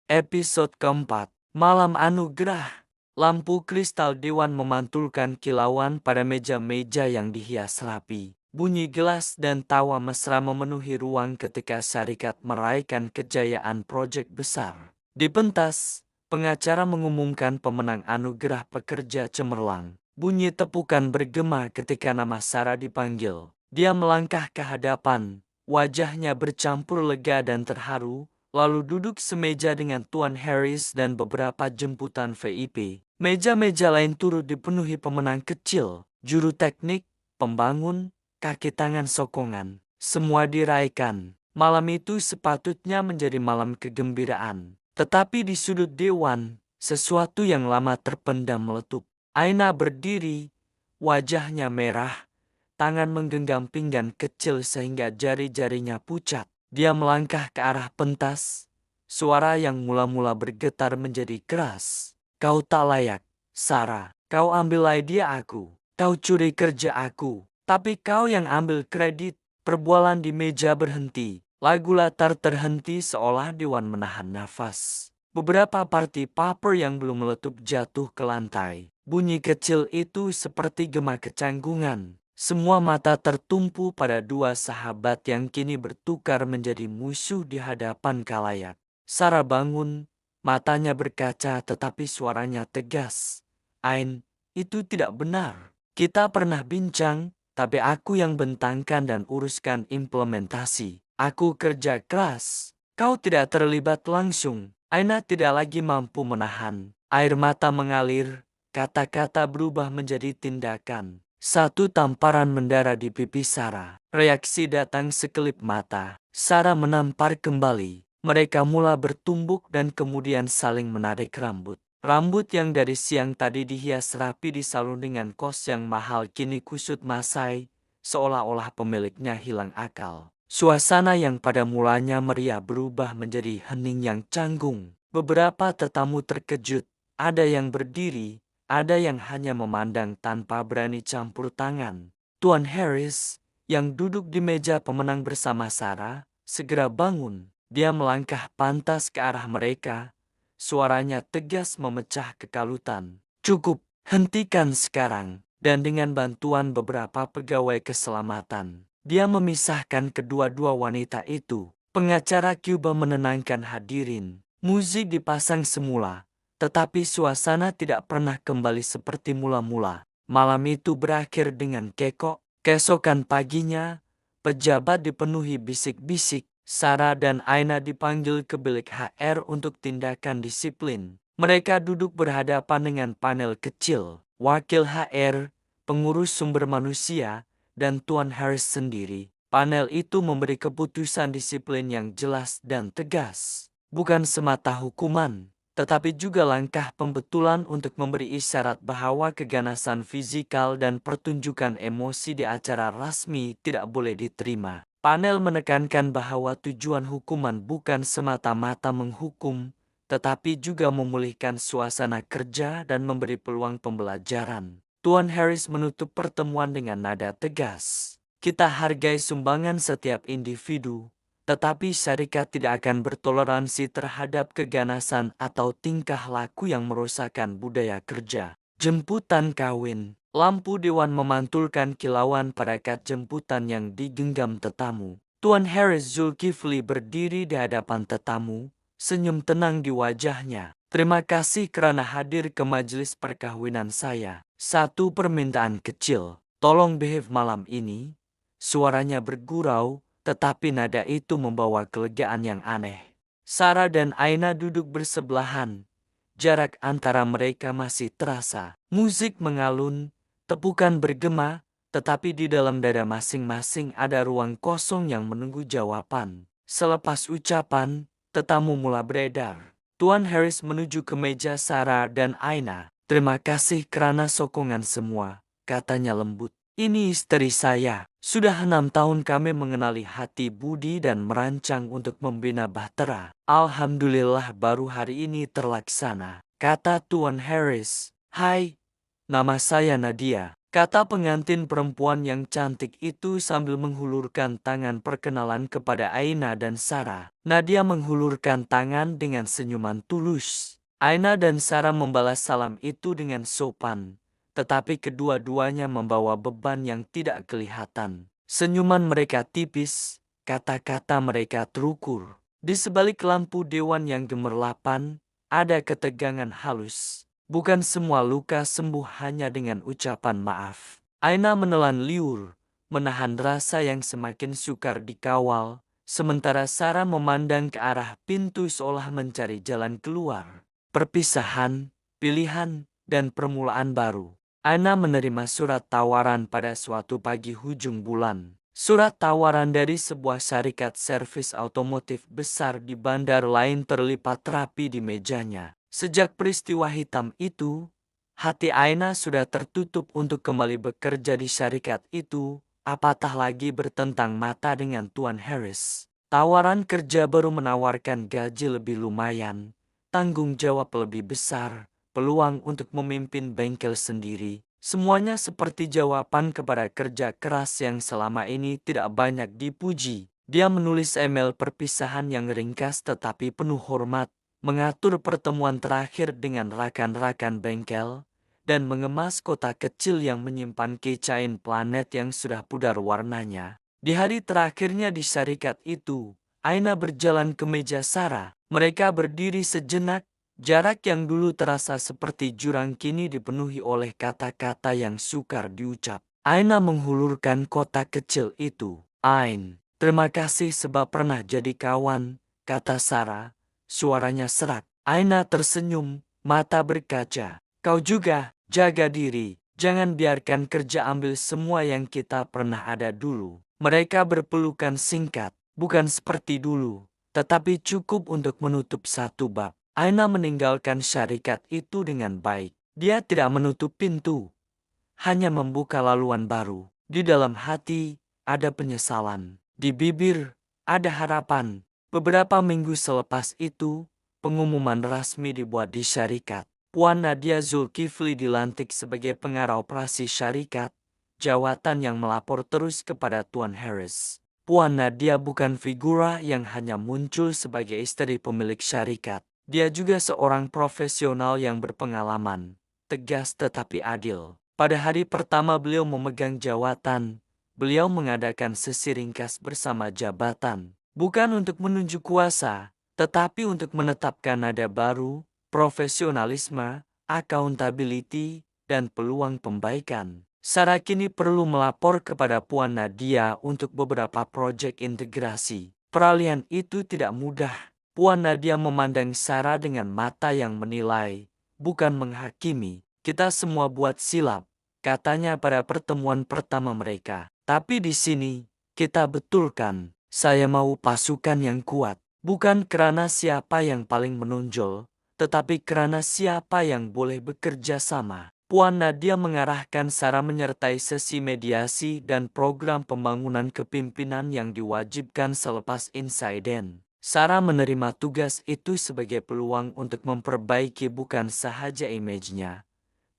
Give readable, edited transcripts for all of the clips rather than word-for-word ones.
Episode keempat, Malam Anugerah. Lampu kristal dewan memantulkan kilauan pada meja-meja yang dihias rapi. Bunyi gelas dan tawa mesra memenuhi ruang ketika syarikat meraihkan kejayaan proyek besar. Di pentas, pengacara mengumumkan pemenang anugerah pekerja cemerlang. Bunyi tepukan bergema ketika nama Sarah dipanggil. Dia melangkah ke hadapan, wajahnya bercampur lega dan terharu, lalu duduk semeja dengan Tuan Harris dan beberapa jemputan VIP. Meja-meja lain turut dipenuhi pemenang kecil, juru teknik, pembangun, kaki tangan sokongan. Semua diraikan. Malam itu sepatutnya menjadi malam kegembiraan. Tetapi di sudut dewan, sesuatu yang lama terpendam meletup. Aina berdiri, wajahnya merah, tangan menggenggam pinggan kecil sehingga jari-jarinya pucat. Dia melangkah ke arah pentas. Suara yang mula-mula bergetar menjadi keras. Kau tak layak, Sarah. Kau ambil idea aku. Kau curi kerja aku. Tapi kau yang ambil kredit. Perbualan di meja berhenti. Lagu latar terhenti seolah dewan menahan nafas. Beberapa party paper yang belum meletup jatuh ke lantai. Bunyi kecil itu seperti gema kecanggungan. Semua mata tertumpu pada dua sahabat yang kini bertukar menjadi musuh di hadapan khalayak. Sarah bangun, matanya berkaca tetapi suaranya tegas. Ain, itu tidak benar. Kita pernah bincang, tapi aku yang bentangkan dan uruskan implementasi. Aku kerja keras. Kau tidak terlibat langsung. Aina tidak lagi mampu menahan. Air mata mengalir, kata-kata berubah menjadi tindakan. Satu tamparan mendarat di pipi Sarah. Reaksi datang sekelip mata. Sarah menampar kembali. Mereka mula bertumbuk dan kemudian saling menarik rambut. Rambut yang dari siang tadi dihias rapi di salon dengan kos yang mahal kini kusut masai, seolah-olah pemiliknya hilang akal. Suasana yang pada mulanya meriah berubah menjadi hening yang canggung. Beberapa tetamu terkejut. Ada yang berdiri, ada yang hanya memandang tanpa berani campur tangan. Tuan Harris, yang duduk di meja pemenang bersama Sarah, segera bangun. Dia melangkah pantas ke arah mereka. Suaranya tegas memecah kekalutan. Cukup, hentikan sekarang. Dan dengan bantuan beberapa pegawai keselamatan, dia memisahkan kedua-dua wanita itu. Pengacara Cuba menenangkan hadirin. Musik dipasang semula. Tetapi suasana tidak pernah kembali seperti mula-mula. Malam itu berakhir dengan kekok. Keesokan paginya, pejabat dipenuhi bisik-bisik. Sarah dan Aina dipanggil ke bilik HR untuk tindakan disiplin. Mereka duduk berhadapan dengan panel kecil, wakil HR, pengurus sumber manusia, dan Tuan Harris sendiri. Panel itu memberi keputusan disiplin yang jelas dan tegas. Bukan semata hukuman, tetapi juga langkah pembetulan untuk memberi isyarat bahwa keganasan fisikal dan pertunjukan emosi di acara rasmi tidak boleh diterima. Panel menekankan bahwa tujuan hukuman bukan semata-mata menghukum, tetapi juga memulihkan suasana kerja dan memberi peluang pembelajaran. Tuan Harris menutup pertemuan dengan nada tegas. Kita hargai sumbangan setiap individu, tetapi syarikat tidak akan bertoleransi terhadap keganasan atau tingkah laku yang merusakkan budaya kerja. Jemputan kawin. Lampu dewan memantulkan kilauan pada kad jemputan yang digenggam tetamu. Tuan Harris Zulkifli berdiri di hadapan tetamu, senyum tenang di wajahnya. Terima kasih kerana hadir ke majelis perkahwinan saya. Satu permintaan kecil. Tolong behave malam ini. Suaranya bergurau, tetapi nada itu membawa kelegaan yang aneh. Sarah dan Aina duduk bersebelahan. Jarak antara mereka masih terasa. Musik mengalun, tepukan bergema, tetapi di dalam dada masing-masing ada ruang kosong yang menunggu jawaban. Selepas ucapan, tetamu mula beredar. Tuan Harris menuju ke meja Sarah dan Aina. Terima kasih kerana sokongan semua, katanya lembut. Ini istri saya. Sudah 6 tahun kami mengenali hati budi dan merancang untuk membina bahtera. Alhamdulillah baru hari ini terlaksana, kata Tuan Harris. Hai, nama saya Nadia, kata pengantin perempuan yang cantik itu sambil menghulurkan tangan perkenalan kepada Aina dan Sarah. Nadia menghulurkan tangan dengan senyuman tulus. Aina dan Sarah membalas salam itu dengan sopan, tetapi kedua-duanya membawa beban yang tidak kelihatan. Senyuman mereka tipis, kata-kata mereka terukur. Di sebalik lampu dewan yang gemerlapan, ada ketegangan halus. Bukan semua luka sembuh hanya dengan ucapan maaf. Aina menelan liur, menahan rasa yang semakin sukar dikawal, sementara Sarah memandang ke arah pintu seolah mencari jalan keluar. Perpisahan, pilihan, dan permulaan baru. Aina menerima surat tawaran pada suatu pagi hujung bulan. Surat tawaran dari sebuah syarikat servis otomotif besar di bandar lain terlipat rapi di mejanya. Sejak peristiwa hitam itu, hati Aina sudah tertutup untuk kembali bekerja di syarikat itu, apatah lagi bertentang mata dengan Tuan Harris. Tawaran kerja baru menawarkan gaji lebih lumayan, tanggung jawab lebih besar, peluang untuk memimpin bengkel sendiri. Semuanya seperti jawaban kepada kerja keras yang selama ini tidak banyak dipuji. Dia menulis email perpisahan yang ringkas tetapi penuh hormat, mengatur pertemuan terakhir dengan rakan-rakan bengkel, dan mengemas kotak kecil yang menyimpan keychain planet yang sudah pudar warnanya. Di hari terakhirnya di syarikat itu, Aina berjalan ke meja Sarah. Mereka berdiri sejenak. Jarak yang dulu terasa seperti jurang kini dipenuhi oleh kata-kata yang sukar diucap. Aina menghulurkan kotak kecil itu. Ain, terima kasih sebab pernah jadi kawan, kata Sarah. Suaranya serak. Aina tersenyum, mata berkaca. Kau juga, jaga diri. Jangan biarkan kerja ambil semua yang kita pernah ada dulu. Mereka berpelukan singkat, bukan seperti dulu, tetapi cukup untuk menutup satu bab. Aina meninggalkan syarikat itu dengan baik. Dia tidak menutup pintu, hanya membuka laluan baru. Di dalam hati, ada penyesalan. Di bibir, ada harapan. Beberapa minggu selepas itu, pengumuman resmi dibuat di syarikat. Puan Nadia Zulkifli dilantik sebagai pengarah operasi syarikat, jawatan yang melapor terus kepada Tuan Harris. Puan Nadia bukan figura yang hanya muncul sebagai istri pemilik syarikat. Dia juga seorang profesional yang berpengalaman, tegas tetapi adil. Pada hari pertama beliau memegang jawatan, beliau mengadakan sesi ringkas bersama jabatan. Bukan untuk menunjuk kuasa, tetapi untuk menetapkan nada baru, profesionalisme, accountability, dan peluang pembaikan. Sarah kini perlu melapor kepada Puan Nadia untuk beberapa proyek integrasi. Peralihan itu tidak mudah. Puan Nadia memandang Sarah dengan mata yang menilai, bukan menghakimi. Kita semua buat silap, katanya pada pertemuan pertama mereka. Tapi di sini, kita betulkan. Saya mau pasukan yang kuat, bukan karena siapa yang paling menonjol, tetapi karena siapa yang boleh bekerja sama. Puan Nadia mengarahkan Sarah menyertai sesi mediasi dan program pembangunan kepimpinan yang diwajibkan selepas insiden. Sarah menerima tugas itu sebagai peluang untuk memperbaiki bukan sahaja image-nya,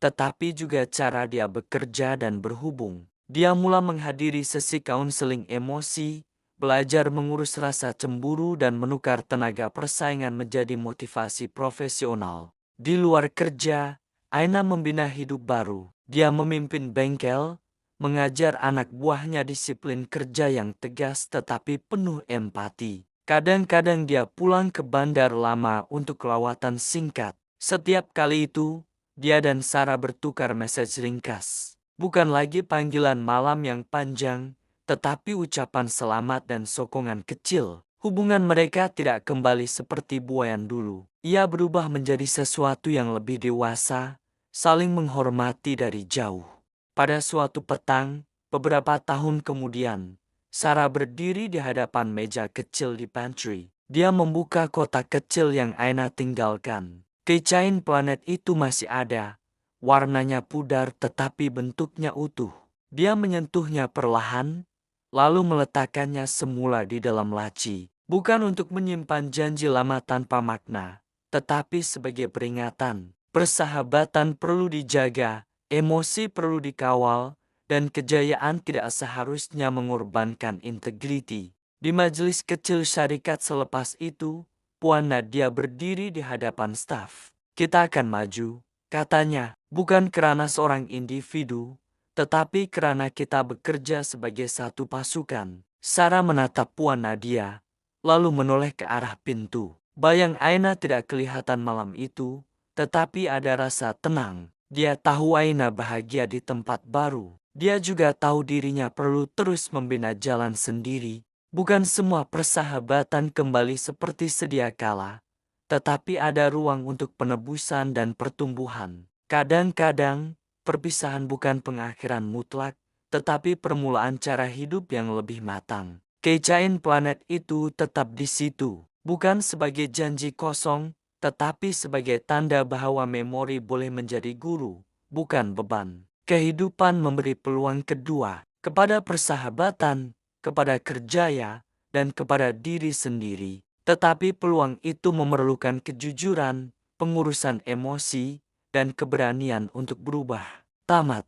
tetapi juga cara dia bekerja dan berhubung. Dia mulai menghadiri sesi kaunseling emosi, belajar mengurus rasa cemburu dan menukar tenaga persaingan menjadi motivasi profesional. Di luar kerja, Aina membina hidup baru. Dia memimpin bengkel, mengajar anak buahnya disiplin kerja yang tegas tetapi penuh empati. Kadang-kadang dia pulang ke bandar lama untuk lawatan singkat. Setiap kali itu, dia dan Sarah bertukar message ringkas. Bukan lagi panggilan malam yang panjang, tetapi ucapan selamat dan sokongan kecil. Hubungan mereka tidak kembali seperti buayan dulu. Ia berubah menjadi sesuatu yang lebih dewasa, saling menghormati dari jauh. Pada suatu petang, beberapa tahun kemudian, Sarah berdiri di hadapan meja kecil di pantry. Dia membuka kotak kecil yang Aina tinggalkan. Keychain planet itu masih ada. Warnanya pudar tetapi bentuknya utuh. Dia menyentuhnya perlahan, lalu meletakkannya semula di dalam laci. Bukan untuk menyimpan janji lama tanpa makna, tetapi sebagai peringatan. Persahabatan perlu dijaga, Emosi perlu dikawal, dan kejayaan tidak seharusnya mengorbankan integriti. Di majelis kecil syarikat selepas itu, Puan Nadia berdiri di hadapan staf. Kita akan maju, katanya, bukan karena seorang individu, tetapi karena kita bekerja sebagai satu pasukan. Sarah menatap Puan Nadia, lalu menoleh ke arah pintu. Bayang Aina tidak kelihatan malam itu, tetapi ada rasa tenang. Dia tahu Aina bahagia di tempat baru. Dia juga tahu dirinya perlu terus membina jalan sendiri. Bukan semua persahabatan kembali seperti sedia kala, tetapi ada ruang untuk penebusan dan pertumbuhan. Kadang-kadang, perpisahan bukan pengakhiran mutlak, tetapi permulaan cara hidup yang lebih matang. Kecain planet itu tetap di situ, bukan sebagai janji kosong, tetapi sebagai tanda bahwa memori boleh menjadi guru, bukan beban. Kehidupan memberi peluang kedua, kepada persahabatan, kepada kerjaya, dan kepada diri sendiri. Tetapi peluang itu memerlukan kejujuran, pengurusan emosi, dan keberanian untuk berubah. Tamat.